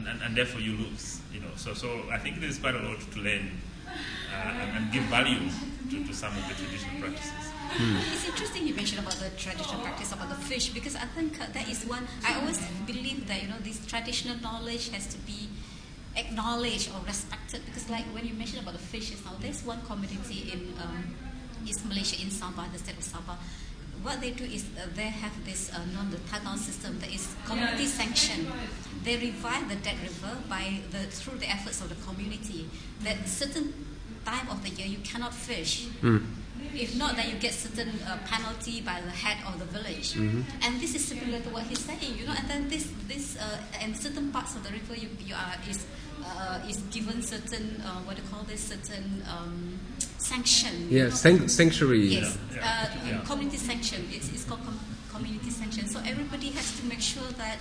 and therefore you lose. So I think there's quite a lot to learn and give value to some of the traditional practices. It's interesting you mentioned about the traditional practice about the fish, because I think that is one. I always believe that this traditional knowledge has to be acknowledged or respected, because like when you mentioned about the fishes now, there's one community in East Malaysia, in Sabah, the state of Sabah. What they do is they have this the Tatao system that is community sanctioned. They revive the dead river through the efforts of the community. That certain time of the year you cannot fish. If not, then you get certain penalty by the head of the village. And this is similar to what he's saying, And then this and certain parts of the river is given certain certain sanction. Sanctuary. Yes, community sanction. It's called community sanction. So everybody has to make sure that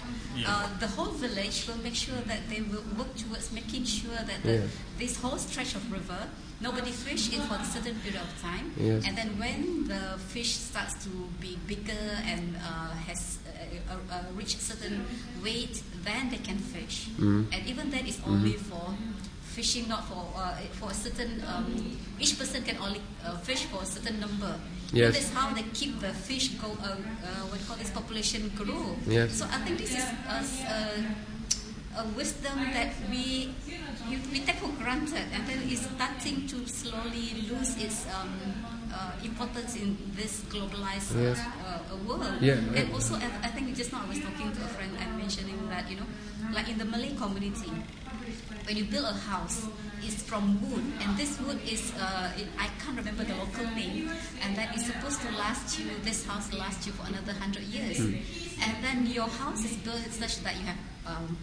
the whole village will make sure that they will work towards making sure that this whole stretch of river, nobody fish it for a certain period of time. Yes. And then when the fish starts to be bigger and has reached a certain weight, then they can fish. And even that is only for fishing, not for a certain. Each person can only fish for a certain number. Yes. That's how they keep the fish population grow. Yes. So I think this is a wisdom that we take for granted, and then it's starting to slowly lose its importance in this globalized world. And also, I think just now I was talking to a friend and mentioning that like in the Malay community, when you build a house, it's from wood, and this wood is I can't remember the local name, and that is supposed to last you. This house lasts you for another 100 years, and then your house is built such that you have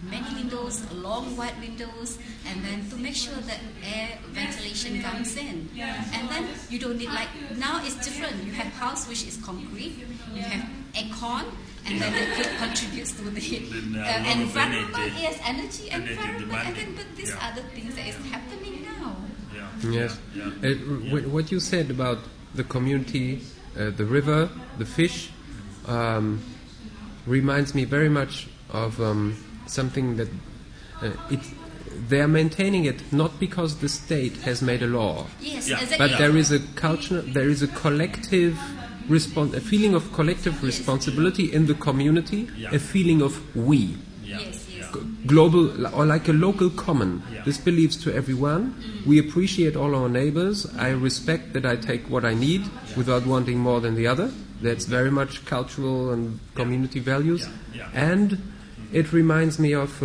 many windows, long wide windows, and then to make sure that air ventilation comes in. And then you don't need, like now it's different. You have house which is concrete, you have aircon, and then it contributes to the environment. Energy, environment, and then but these are the things that is happening now. Yes. What you said about the community, the river, the fish, reminds me very much of something that they are maintaining it not because the state has made a law, but there is a culture, there is a collective a feeling of collective responsibility in the community, a feeling of we. Global, or like a local common. This believes to everyone. We appreciate all our neighbors. I respect that I take what I need without wanting more than the other. That's very much cultural and community values. And it reminds me of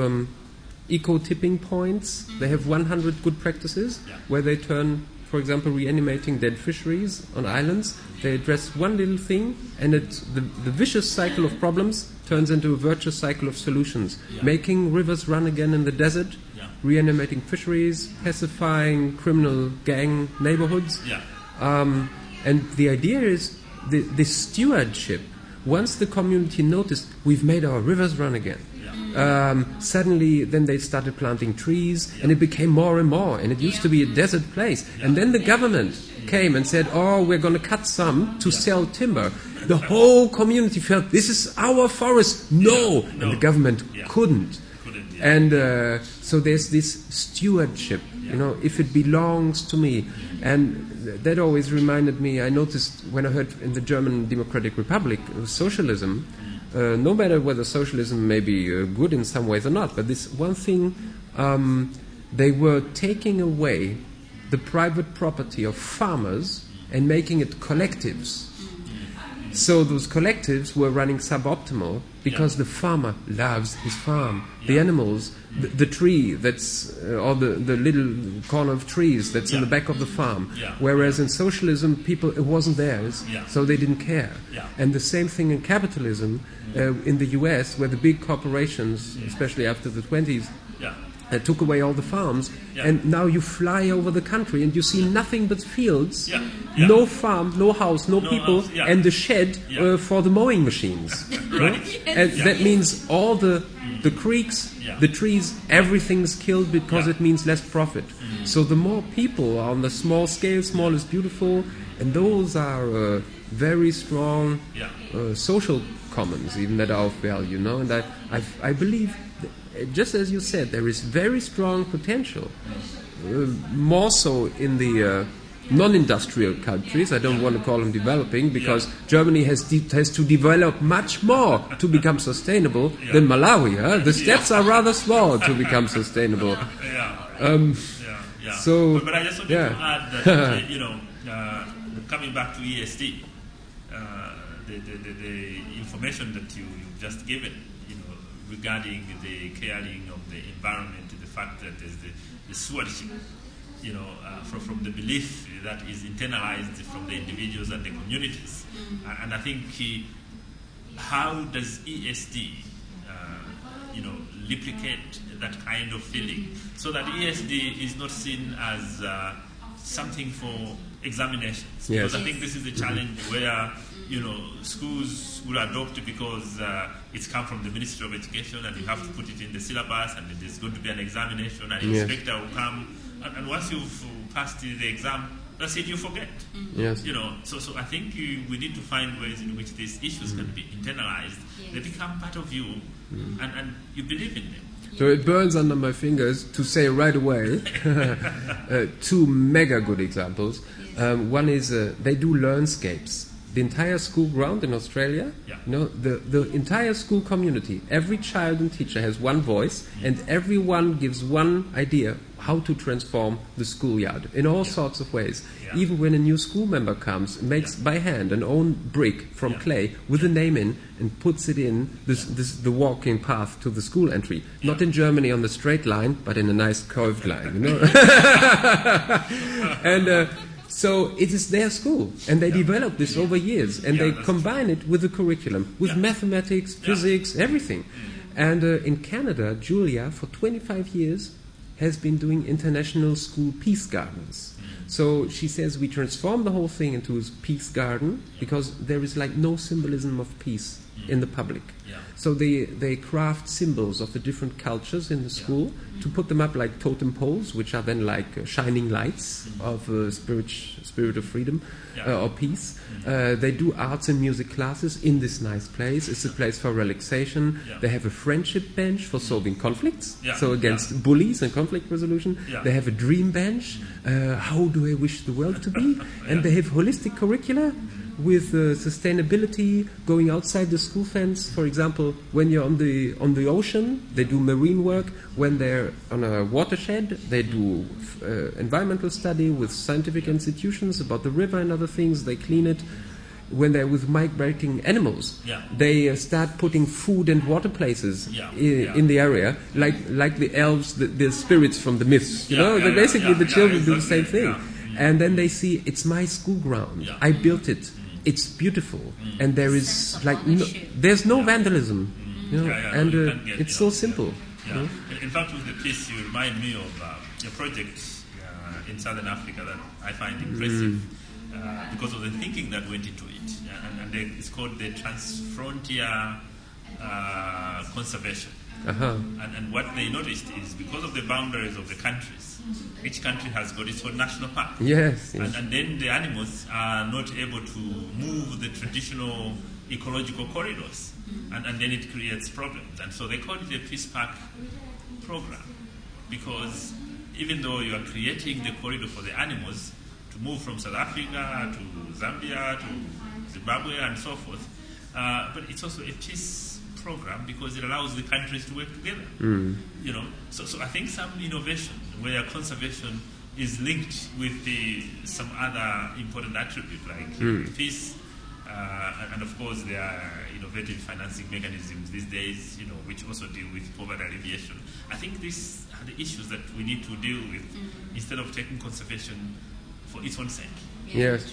eco-tipping points. They have 100 good practices where they turn, for example, reanimating dead fisheries on islands. They address one little thing, and the vicious cycle of problems turns into a virtuous cycle of solutions. Making rivers run again in the desert, reanimating fisheries, pacifying criminal gang neighborhoods. And the idea is the stewardship. Once the community noticed, we've made our rivers run again. Suddenly, then they started planting trees, and it became more and more, and it used to be a desert place. And then the government came and said, we're going to cut some to sell timber. The whole community felt, this is our forest. No! And the government couldn't. And so there's this stewardship, if it belongs to me. And that always reminded me, I noticed when I heard in the German Democratic Republic, socialism, no matter whether socialism may be good in some ways or not, but this one thing, they were taking away the private property of farmers and making it collectives. So those collectives were running suboptimal because the farmer loves his farm. The animals, the tree that's, or the little corner of trees that's in the back of the farm. Whereas in socialism, it wasn't theirs, so they didn't care. And the same thing in capitalism, in the US, where the big corporations, especially after the 20s, took away all the farms, and now you fly over the country and you see nothing but fields, no farm, no house, no people, and the shed for the mowing machines. And that means all the creeks, the trees, everything's killed because it means less profit. So the more people on the small scale, small is beautiful, and those are very strong social commons, even that are of value. And I believe just as you said, there is very strong potential, more so in the non-industrial countries. I don't want to call them developing, because Germany has to develop much more to become sustainable than Malawi. The steps are rather small to become sustainable. So, but I just wanted to add that coming back to ESD, the information that you've just given, regarding the caring of the environment, the fact that there's the stewardship, from the belief that is internalized from the individuals and the communities. And I think how does ESD, replicate that kind of feeling, so that ESD is not seen as something for examinations? Because I think this is the challenge where schools will adopt because it's come from the Ministry of Education, and you have to put it in the syllabus, and there's going to be an examination, and the inspector will come, and once you've passed the exam, that's it, you forget. So I think we need to find ways in which these issues can be internalized. They become part of you, and you believe in them. So it burns under my fingers to say right away two mega good examples. One is they do learnscapes. The entire school ground in Australia, the entire school community, every child and teacher has one voice, and everyone gives one idea how to transform the schoolyard in all sorts of ways. Even when a new school member comes, makes by hand an own brick from clay with a name in, and puts it in the walking path to the school entry. Not in Germany on the straight line, but in a nice curved line. And so it is their school, and they develop this over years, and they combine it with the curriculum, with mathematics, physics, everything. And in Canada, Julia, for 25 years, has been doing international school peace gardens. So she says we transform the whole thing into a peace garden, because there is like no symbolism of peace in the public. So they craft symbols of the different cultures in the school to put them up like totem poles, which are then like shining lights of spirit of freedom or peace. They do arts and music classes in this nice place. It's a place for relaxation. They have a friendship bench for solving conflicts, so against bullies and conflict resolution. They have a dream bench. How do I wish the world to be? And they have holistic curricula with sustainability, going outside the school fence. For example, when you're on the ocean, they do marine work. When they're on a watershed, they do environmental study with scientific institutions about the river and other things. They clean it. When they're with migrating animals, they start putting food and water places in the area, like the elves, the spirits from the myths. The children do the same thing. And then they see, it's my school ground. I built it. It's beautiful, and there is there's no vandalism, and it's so simple. In fact, with the piece, you remind me of a project in Southern Africa that I find impressive because of the thinking that went into it, and it's called the Transfrontier Conservation. And what they noticed is, because of the boundaries of the countries, each country has got its own national park. Yes. And then the animals are not able to move the traditional ecological corridors. And then it creates problems. And so they call it a peace park program. Because even though you are creating the corridor for the animals to move from South Africa to Zambia to Zimbabwe and so forth, but it's also a peace program because it allows the countries to work together. So I think some innovation where conservation is linked with some other important attribute like peace, and of course there are innovative financing mechanisms these days, which also deal with poverty alleviation. I think these are the issues that we need to deal with instead of taking conservation for its own sake. Yes.